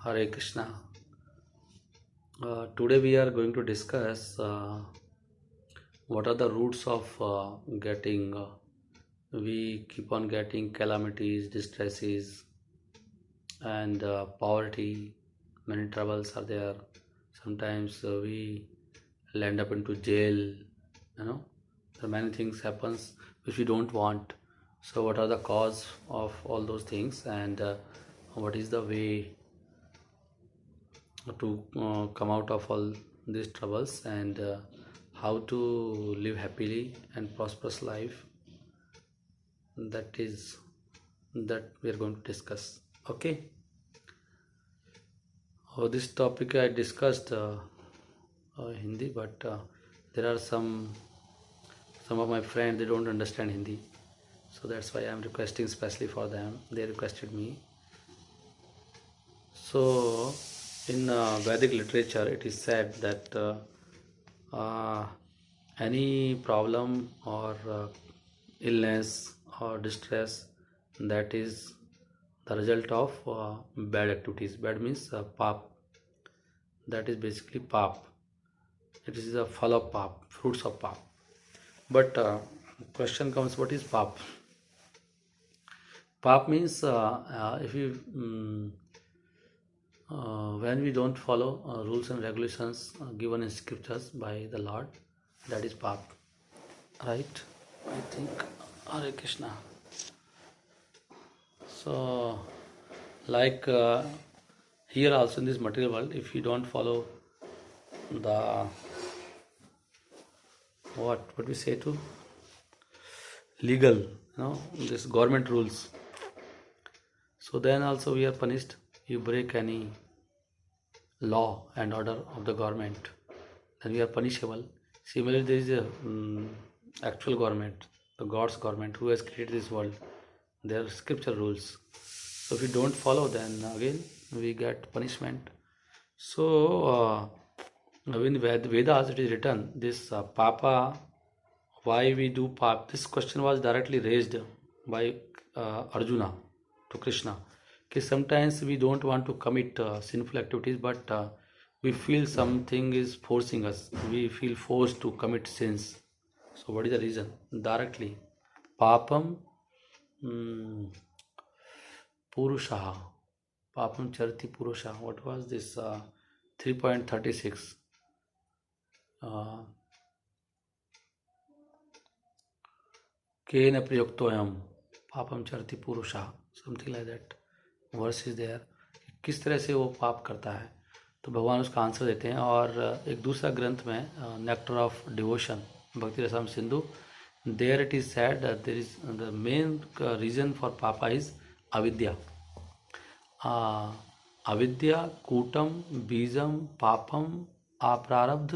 Hare Krishna. Today we are going to discuss what are the roots of getting. We keep on getting calamities, distresses, and poverty. Many troubles are there. Sometimes we land up into jail. There are many things happens which we don't want. So, what are the cause of all those things, and what is the way to come out of all these troubles, and how to live happily and prosperous life, that is that we are going to discuss. Okay. This topic I discussed Hindi, but there are some of my friends, they don't understand Hindi, so that's why I'm requesting especially for them. They requested me. So in Vedic literature it is said that uh, any problem or illness or distress, that is the result of bad activities. Bad means pap. That is basically pap. It is a fall of pap, fruits of pap. But question comes, what is pap? Pap means if you when we don't follow rules and regulations given in scriptures by the Lord, that is pap, right? I think. Hare Krishna. So, like here also in this material world, if you don't follow the what we say to legal, this government rules, so then also we are punished. You break any law and order of the government, then we are punishable. Similarly, there is a actual government, the God's government, who has created this world. There are scripture rules. So if we don't follow, then again we get punishment. So in Vedas it is written this Papa, why we do pap. This question was directly raised by Arjuna to Krishna. Okay, sometimes we don't want to commit sinful activities, but we feel something is forcing us. We feel forced to commit sins. So what is the reason? Directly, papam purusha, papam charti purusha. What was this? 3.36. Kena prayuktoyam papam charti purusha, something like that verse is there. किस तरह से वो पाप करता है, तो भगवान उसका आंसर देते हैं. और एक दूसरा ग्रंथ में nectar of devotion, Bhakti Rasam Sindhu, there it is said there is the main reason for papa is avidya. Avidya, kutam, bijam, papam, aprarabdha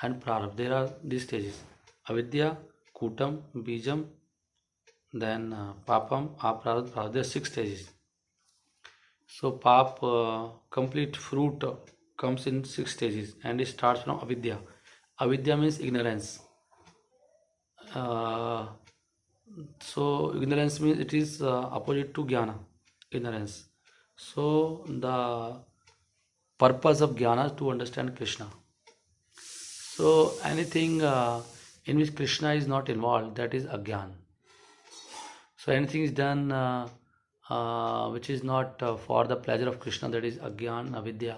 and prarabdha. There are the stages: avidya, kutam, बीजम, then papam, aprarabdha, prarabdha. There are 6 stages. So pap, complete fruit comes in 6 stages, and it starts from avidya. Avidya means ignorance. So ignorance means it is opposite to jnana, ignorance. So the purpose of jnana is to understand Krishna. So anything in which Krishna is not involved, that is agyan. So anything is done which is not for the pleasure of Krishna, that is agyan, avidya,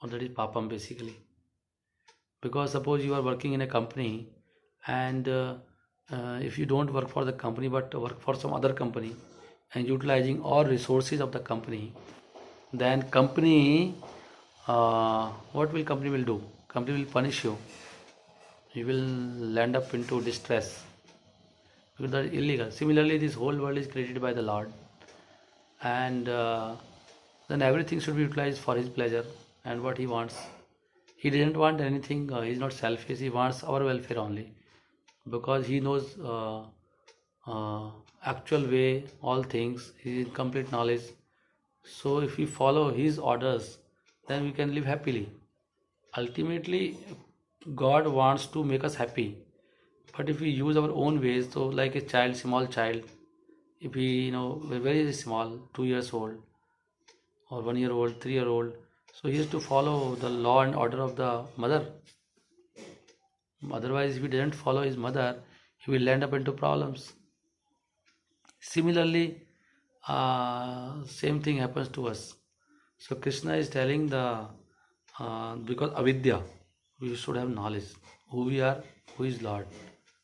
or that is papam basically. Because suppose you are working in a company, and if you don't work for the company but work for some other company and utilizing all resources of the company, then company, what will company will do? Company will punish you. You will land up into distress, because that is illegal. Similarly, this whole world is created by the Lord, and then everything should be utilized for His pleasure and what He wants. He didn't want anything. He is not selfish. He wants our welfare only, because He knows actual way all things. He is in complete knowledge. So if we follow His orders, then we can live happily. Ultimately, God wants to make us happy. But if we use our own ways, so like a child, small child, if we, we're very small, 2 years old, or 1 year old, 3 year old. So he has to follow the law and order of the mother. Otherwise, if he doesn't follow his mother, he will end up into problems. Similarly, same thing happens to us. So Krishna is telling the because avidya, we should have knowledge who we are, who is Lord,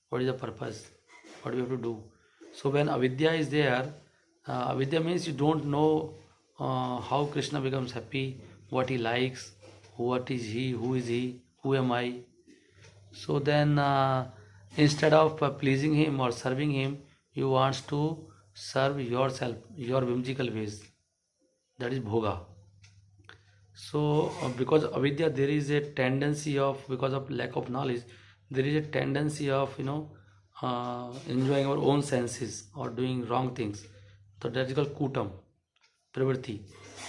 what is the purpose, what we have to do. So when avidya is there, avidya means you don't know how Krishna becomes happy, what he likes, what is he, who is he, who am I. So then, instead of pleasing him or serving him, you want to serve yourself, your whimsical ways. That is bhoga. So, because avidya, there is a tendency of, because of lack of knowledge, there is a tendency of, enjoying our own senses or doing wrong things. So that is called kutam, pravritti.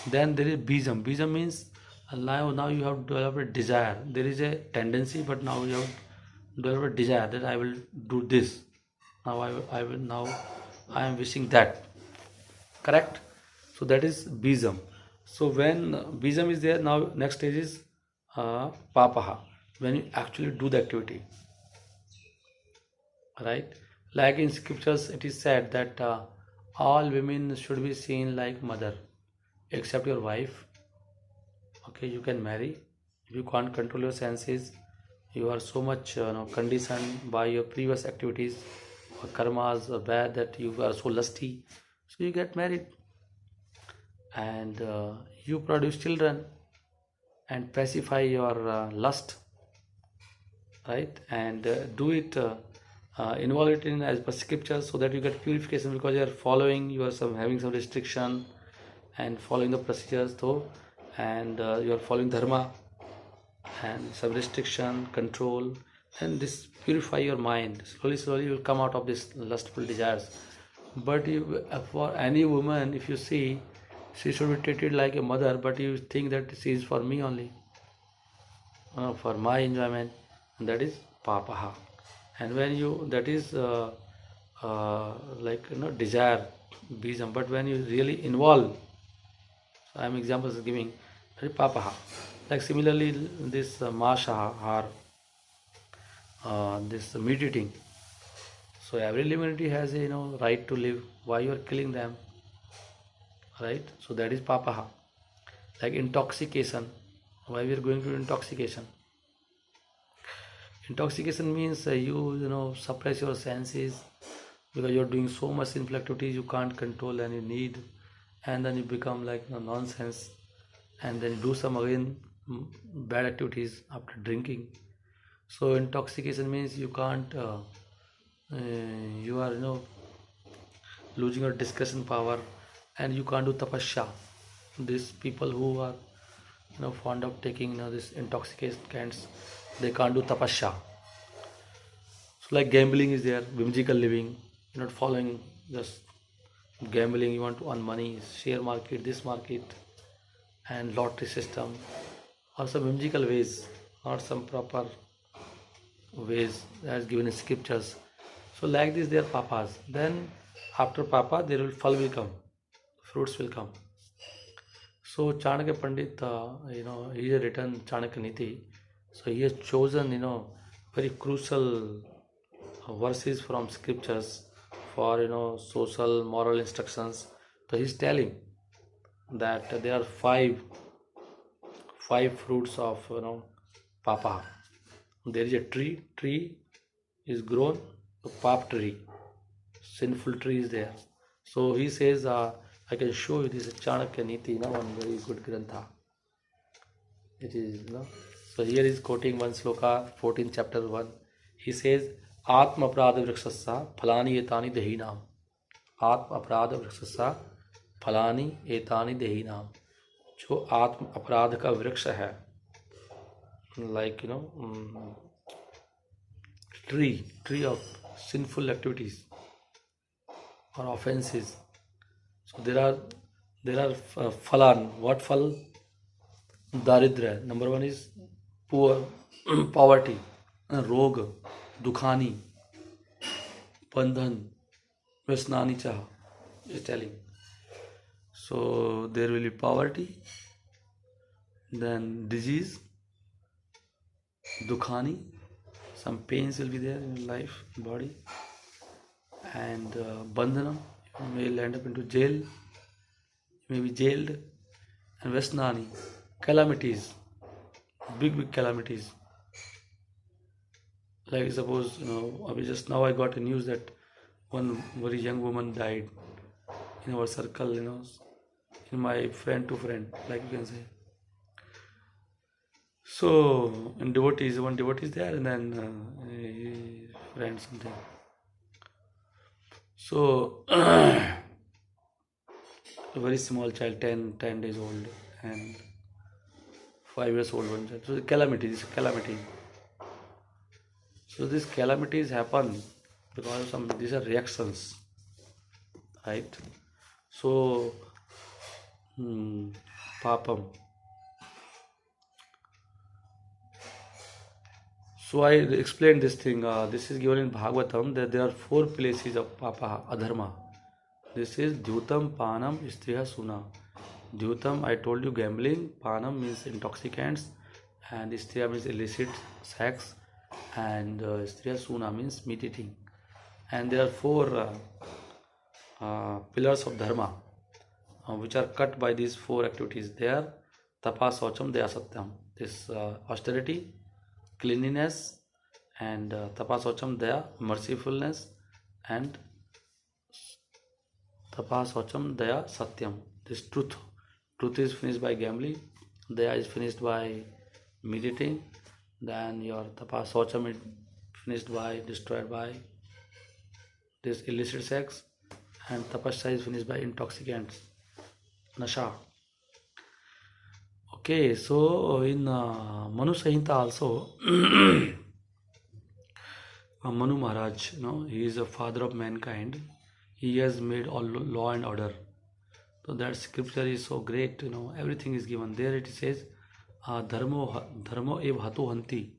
Then there is bijam. Bijam means now you have developed a desire. There is a tendency, but now you have developed a desire that I will do this. Now I will now I am wishing that. Correct? So that is bijam. So when bijam is there, now next stage is papaha. When you actually do the activity, right? Like in scriptures, it is said that all women should be seen like mother, except your wife. Okay, you can marry if you can't control your senses. You are so much conditioned by your previous activities or karmas or bad that you are so lusty. So you get married and you produce children and pacify your lust, right? And do it, involve it in as per scripture so that you get purification because you are following, you are having some restriction and following the procedures though, and you are following dharma and some restriction, control, and this purify your mind. Slowly you will come out of this lustful desires. But for any woman, if you see, she should be treated like a mother, but you think that she is for me only, for my enjoyment, and that is papaha. And when you, that is like desire, bijam. But when you really involve, so I am examples giving, that is papaha. Like similarly, this masahar, this meat eating. So every living entity has a right to live. Why you are killing them, right? So that is papaha. Like intoxication. Why we are going to intoxication? Intoxication means you suppress your senses because you're doing so much sinful activities you can't control and you need, and then you become like nonsense, and then you do some again bad activities after drinking. So intoxication means you can't, you are losing your discussion power, and you can't do tapasya. These people who are fond of taking this intoxicants, they can't do tapasya. So like gambling is there, whimsical living, you're not following just gambling, you want to earn money, share market, this market, and lottery system, or some whimsical ways, not some proper ways as given in scriptures. So like this, they are papas. Then after papa, there will phal will come, fruits will come. So Chanakya Pandit, he has written Chanakya Niti. So he has chosen, very crucial verses from scriptures for social moral instructions. So he's telling that there are five fruits of papa. There is a tree is grown, a pap tree, sinful tree is there. So he says, I can show you this Chanakya Niti, one very good grantha. It is, so here is quoting one sloka, 14th chapter 1. He says, Atma Aprada Vrikshasya Phalani Etani Dehinam. Atma Aprada Vrikshasya Phalani Etani Dehinam. जो आत्म अपराध का वृक्ष है, like tree of sinful activities or offenses. So there are phalan. What phal? Daridra. Number one is poor, poverty, rog, dukhani, bandhan, vasnani chaha is telling. So there will be poverty, then disease, dukhani, some pains will be there in your life, body, and bandhanam, you may land up into jail, you may be jailed, and vesnani, calamities, big calamities. Like suppose, just now I got a news that one very young woman died in our circle, in my friend to friend, like you can say. So, in devotees, one devotee is there, and then friend something. So, a very small child, 10 days old, and 5 years old one child. So, the calamity, this calamity. So, these calamities happen because these are reactions, right? So, papam. So I explained this thing. This is given in Bhagavatam that there are 4 places of papa adharma. This is Dhyutam, Panam, Striya, Suna. Dhyutam, I told you, gambling. Panam means intoxicants, and Striya means illicit sex, and Striya, Suna means meat eating. And there are 4 pillars of dharma which are cut by these 4 activities. They are tapa, saucham, daya, satyam. This austerity, cleanliness, and tapa, saucham, daya, mercifulness, and tapa, saucham, daya, satyam. This truth. Truth is finished by gambling. Daya is finished by meditating. Then your tapa, saucham is finished by, destroyed by this illicit sex. And tapasya is finished by intoxicants, nasha. Okay, so in Manu Samhita also, Manu Maharaj, he is a father of mankind. He has made all law and order. So that scripture is so great, everything is given. There it says, dharmo ev hatu hanti.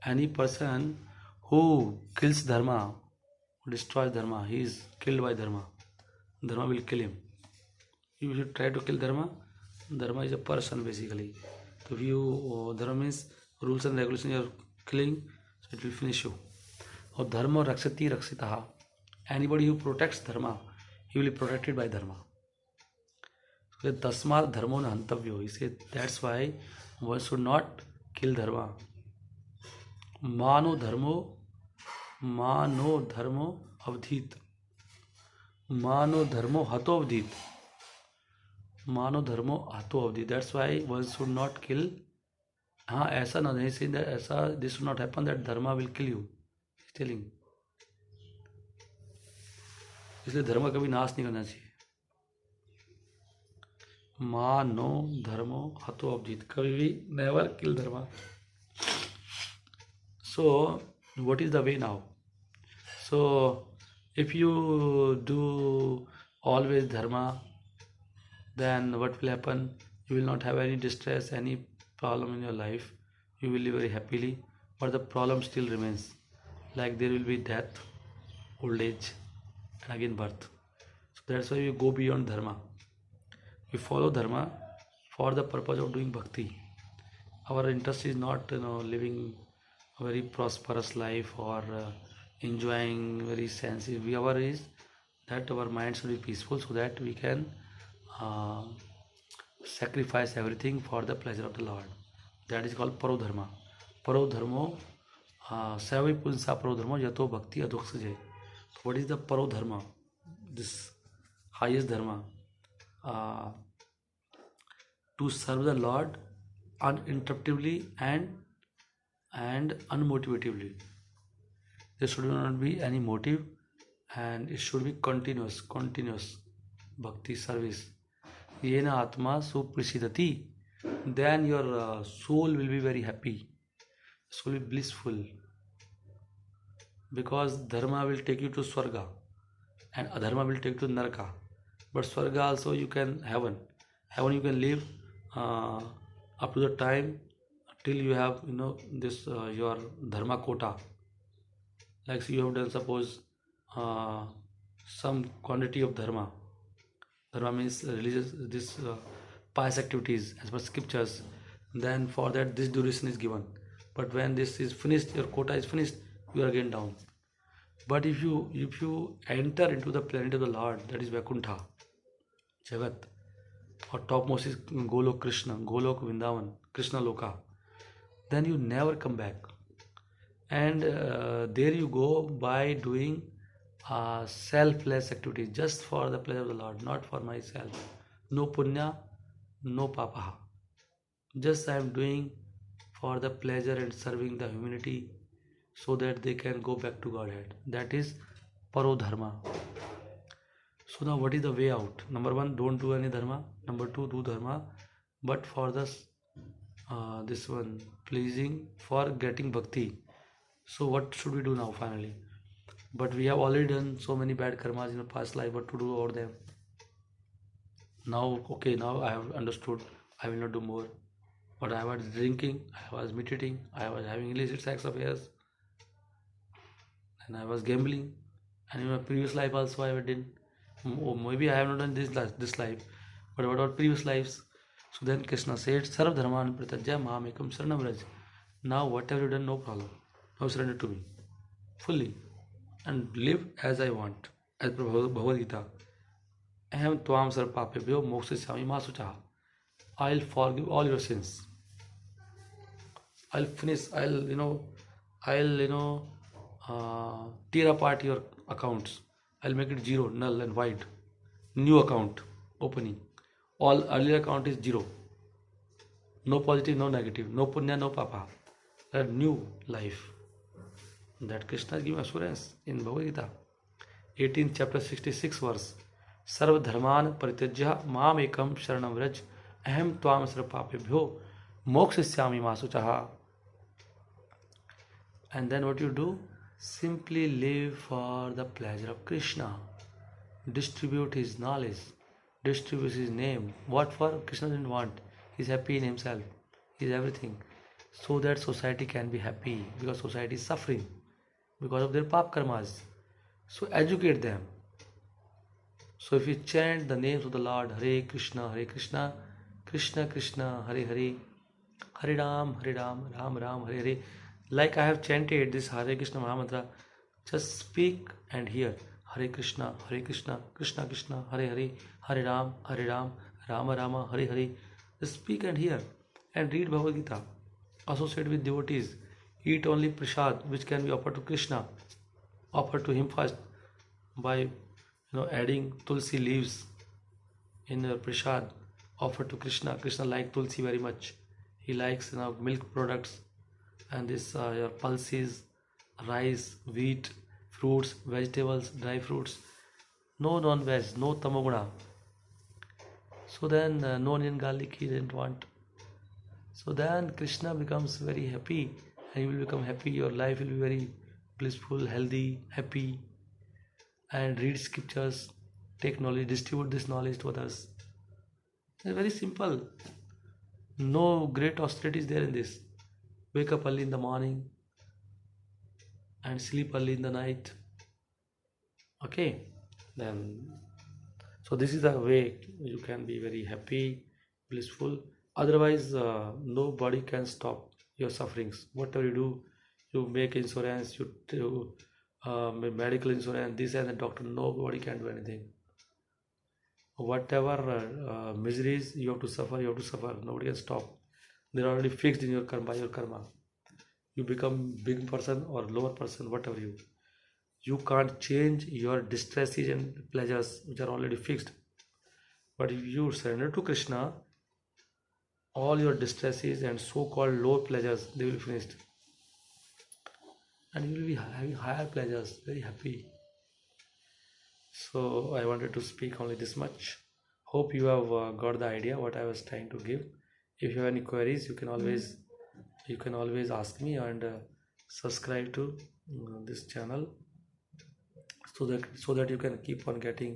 Any person who kills dharma, who destroys dharma, he is killed by dharma. Dharma will kill him. You should try to kill dharma. Dharma is a person basically. So if you, dharma means rules and regulations you are killing, so it will finish you. Or dharma rakshati rakshitaha. Anybody who protects dharma, he will be protected by dharma. So tasmat dharmo na hantavyo. He said that's why one should not kill dharma. Mano dharmo avdhit. Mano dharmo hato avdhit. Mano dharmo hato avdhit. That's why one should not kill. हाँ ऐसा ना नहीं say that ऐसा this should not happen that dharma will kill you. He's telling. इसलिए धर्म कभी नाश नहीं करना चाहिए. मानो धर्मो हतो अवजित. कभी भी never kill dharma. So what is the way now? So if you do always dharma, then what will happen? You will not have any distress, any problem in your life. You will live very happily, but the problem still remains. Like there will be death, old age, and again birth. So that's why you go beyond dharma. We follow dharma for the purpose of doing bhakti. Our interest is not living a very prosperous life or enjoying very sensitive. Our is that our mind should be peaceful so that we can sacrifice everything for the pleasure of the Lord. That is called parodharma. Parodharmo Savai punsa parodharma yato bhakti adhoksajay. So what is the parodharma? This highest dharma. To serve the Lord uninterruptedly and unmotivatively. There should not be any motive, and it should be continuous bhakti service. Yena atma suprasidati. Then your soul will be very happy. Soul will be blissful. Because dharma will take you to swarga and adharma will take you to naraka. But swarga also you can heaven. Heaven you can live up to the time till you have this your dharma quota. Like you have done suppose some quantity of dharma Dharma means religious, this pious activities as per scriptures. Then for that this duration is given. But when this is finished, your quota is finished, you are again down. But if you enter into the planet of the Lord, that is Vaikuntha, Jagat, or topmost is Golok Krishna, Golok Vrindavan, Krishna Loka, then you never come back. And there you go by doing selfless activities just for the pleasure of the Lord, not for myself. No punya, no papa. Just I am doing for the pleasure and serving the humanity so that they can go back to Godhead. That is parodharma. So now what is the way out? Number one, don't do any dharma. Number two, do dharma, but for this one, pleasing for getting bhakti. So what should we do now finally? But we have already done so many bad karmas in the past life. What to do about them? Now, okay, now I have understood. I will not do more. But I was drinking, I was meditating, I was having illicit sex affairs, and I was gambling. And in my previous life also I did. Oh, maybe I have not done this life, but what about previous lives? So then Krishna said, Sarv Dharman Pratajya Mahamekam Saranam Raj. Now whatever you done, no problem. Now surrender to me fully and live as I want. As per Bhagavad Gita. Aham Tvam Sarv Papebhyo Mokshishyami Ma Suchaha. I'll forgive all your sins. I'll finish. Tear apart your accounts. I'll make it zero, null and void. New account opening. All earlier account is zero. No positive, no negative. No punya, no papa. A new life. That Krishna gives assurance in Bhagavad Gita. 18th chapter 66 verse. Sarva dharman parityajya mam ekam sharanam vraj. Aham tvam sarva papebhyo mokshishyami ma suchaha. And then what you do? Simply live for the pleasure of Krishna. Distribute his knowledge. Distribute his name. What for? Krishna didn't want. He's happy in himself. He's everything. So that society can be happy. Because society is suffering. Because of their pap karmas. So educate them. So if you chant the names of the Lord, Hare Krishna, Krishna Krishna, Hare Hare, Hare Ram, Ram Ram, Hare Hare. Like I have chanted this Hare Krishna Mahamantra, just speak and hear. Hare Krishna, Krishna Krishna, Hare Hare, Hare Ram, Rama Rama, Hare Hare. Just speak and hear. And read Bhagavad Gita. Associate with devotees. Eat only prasad, which can be offered to Krishna. Offer to him first by adding tulsi leaves in your prasad. Offer to Krishna. Krishna likes tulsi very much. He likes milk products and this your pulses, rice, wheat, fruits, vegetables, dry fruits. No non-veg, no tamoguna. So then no onion garlic he didn't want. So then Krishna becomes very happy and you will become happy. Your life will be very blissful, healthy, happy. And read scriptures, take knowledge, distribute this knowledge to others. It's very simple. No great austerities there in this. Wake up early in the morning and sleep early in the night. Okay, then so this is the way you can be very happy, blissful. Otherwise, nobody can stop your sufferings. Whatever you do, you make insurance, you do medical insurance, this and the doctor. Nobody can do anything. Whatever miseries you have to suffer, you have to suffer. Nobody can stop. They're already fixed in your karma, by your karma. You become big person or lower person, whatever you can't change your distresses and pleasures which are already fixed. But if you surrender to Krishna, all your distresses and so-called low pleasures, they will be finished. And you will be having higher pleasures, very happy. So I wanted to speak only this much. Hope you have got the idea what I was trying to give. If you have any queries, you can always ask me, and subscribe to this channel so that you can keep on getting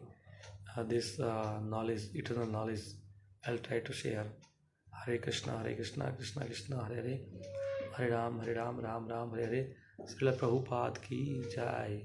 this knowledge, eternal knowledge. I'll try to share. Hare Krishna, Krishna Krishna, Hare Hare, Hare Ram, Ram Ram, Hare Hare. Srila Prabhupada ki jai.